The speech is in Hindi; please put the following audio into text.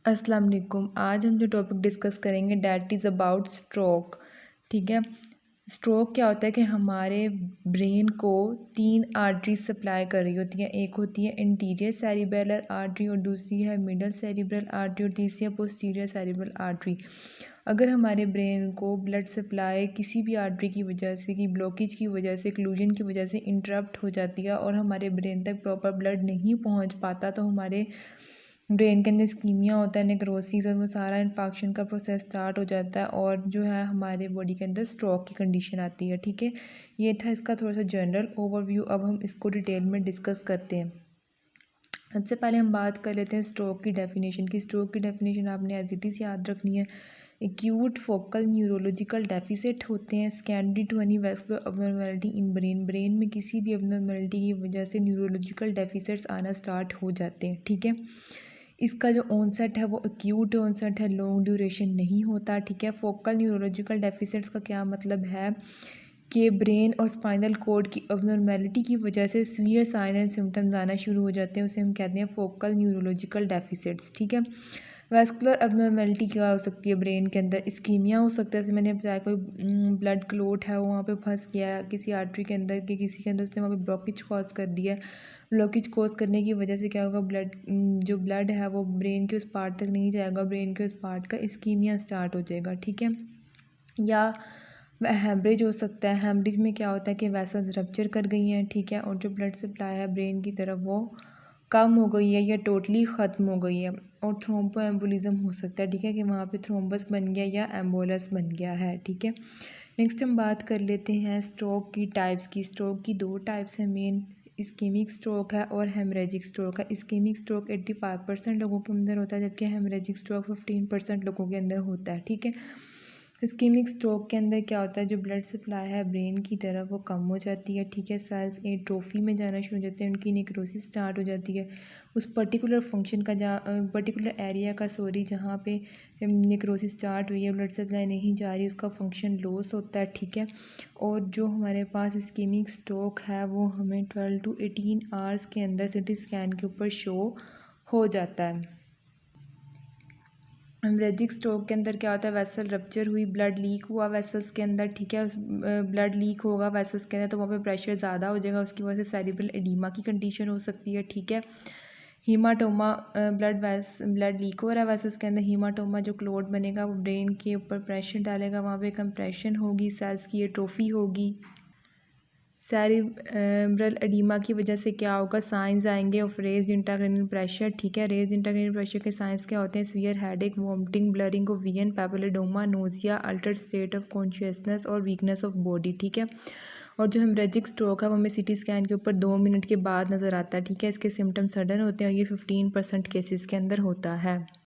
अस्सलाम वालेकुम। आज हम जो टॉपिक डिस्कस करेंगे डैट इज़ अबाउट स्ट्रोक। ठीक है। स्ट्रोक क्या होता है कि हमारे ब्रेन को 3 आर्टरीज सप्लाई कर रही होती हैं। एक होती है इंटीरियर सेरिबेलर आर्टरी और दूसरी है मिडल सेरिब्रल आर्टरी और तीसरी है पोस्टीरियर सेरिब्रल आर्टरी। अगर हमारे ब्रेन को ब्लड सप्लाई किसी भी आर्टरी की वजह से, की ब्लॉकेज की वजह से, क्लूजन की वजह से इंटरप्ट हो जाती है और हमारे ब्रेन तक प्रॉपर ब्लड नहीं पहुंच पाता, तो हमारे ब्रेन के अंदर स्कीमिया होता है, नेक्रोसिस, और वो सारा इन्फेक्शन का प्रोसेस स्टार्ट हो जाता है और जो है हमारे बॉडी के अंदर स्ट्रोक की कंडीशन आती है। ठीक है, ये था इसका थोड़ा सा जनरल ओवरव्यू। अब हम इसको डिटेल में डिस्कस करते हैं। सबसे पहले हम बात कर लेते हैं स्ट्रोक की डेफिनेशन की। स्ट्रोक की डेफिनेशन आपने एज इट इज़ याद रखनी है। एक्यूट फोकल न्यूरोलॉजिकल डेफिसिट होते हैं secondary to any vascular abnormality in brain. Brain में किसी भी अबनॉर्मैलिटी की वजह से न्यूरोलॉजिकल डेफिसिट्स आना स्टार्ट हो जाते हैं। ठीक है, इसका जो ऑनसेट है वो एक्यूट ऑनसेट है, लॉन्ग ड्यूरेशन नहीं होता। ठीक है, फोकल न्यूरोलॉजिकल डेफिसिट्स का क्या मतलब है कि ब्रेन और स्पाइनल कॉर्ड की अबनॉर्मैलिटी की वजह से सीवियर साइन एंड सिम्टम्स आना शुरू हो जाते हैं, उसे हम कहते हैं फोकल न्यूरोलॉजिकल डेफिसिट्स। ठीक है, वैस्कुलर अबनॉर्मैलिटी क्या हो सकती है ब्रेन के अंदर? इस्कीमिया हो सकता है, जैसे मैंने बताया कोई ब्लड क्लोट है, वो वहाँ पे फंस गया है किसी आर्टरी के अंदर कि किसी के अंदर, उसने वहाँ पे ब्लॉकेज कॉज कर दिया है। ब्लॉकेज कॉज करने की वजह से क्या होगा, जो ब्लड है वो ब्रेन के उस पार्ट तक नहीं जाएगा, ब्रेन के उस पार्ट का इस्कीमिया स्टार्ट हो जाएगा। ठीक है, या हेमरेज हो सकता है। हेमरेज में क्या होता है कि वेसल्स रप्चर कर गई हैं। ठीक है, और जो ब्लड सप्लाई है ब्रेन की तरफ वो कम हो गई है या टोटली ख़त्म हो गई है। और थ्रोम्बो एम्बोलिज्म हो सकता है। ठीक है, कि वहाँ पे थ्रोम्बस बन गया या एम्बोलस बन गया है। ठीक है, नेक्स्ट हम बात कर लेते हैं स्ट्रोक की टाइप्स की। स्ट्रोक की 2 टाइप्स हैं मेन, इस्केमिक स्ट्रोक है और हेमरेजिक स्ट्रोक है। इस्केमिक स्ट्रोक 85% लोगों के अंदर होता है, जबकि हेमरेजिक स्ट्रोक 15% लोगों के अंदर होता है। ठीक है, इस्केमिक स्ट्रोक के अंदर क्या होता है, जो ब्लड सप्लाई है ब्रेन की तरफ वो कम हो जाती है। ठीक है, सेल्स एट्रोफी में जाना शुरू हो जाते हैं, उनकी नेक्रोसिस स्टार्ट हो जाती है। उस पर्टिकुलर फंक्शन का पर्टिकुलर एरिया का जहाँ पे नेक्रोसिस स्टार्ट हुई है, ब्लड सप्लाई नहीं जा रही, उसका फंक्शन लॉस होता है। ठीक है, और जो हमारे पास इस्केमिक स्ट्रोक है वो हमें 12 to 18 आवर्स के अंदर सिटी स्कैन के ऊपर शो हो जाता है। हेमरेजिक स्ट्रोक के अंदर क्या होता है, वेसल रप्चर हुई, ब्लड लीक हुआ वेसल्स के अंदर। ठीक है, उस ब्लड लीक होगा वेसल्स के अंदर तो वहाँ पे प्रेशर ज़्यादा हो जाएगा, उसकी वजह से सेरिब्रल एडीमा की कंडीशन हो सकती है। ठीक है, हीमाटोमा, ब्लड लीक हो रहा है वेसल्स के अंदर, हीमाटोमा जो क्लोट बनेगा वो ब्रेन के ऊपर प्रेशर डालेगा, वहाँ पे कंप्रेशन होगी, सेल्स की एट्रोफी होगी। सेरिब्रल एडीमा की वजह से क्या होगा, साइंस आएंगे ऑफ रेज्ड इंट्राक्रैनियल प्रेशर। ठीक है, रेज्ड इंट्राक्रैनियल प्रेशर के साइंस क्या होते हैं, severe headache, vomiting, blurring of vision, papilledema, nausea, altered state of consciousness और वीकनेस ऑफ बॉडी। ठीक है, और जो हेमरेजिक स्ट्रोक है वो हमें सीटी स्कैन के ऊपर 2 मिनट के बाद नज़र आता है। ठीक है, इसके सिम्टम्स सडन होते हैं और ये 15% केसेस के अंदर होता है।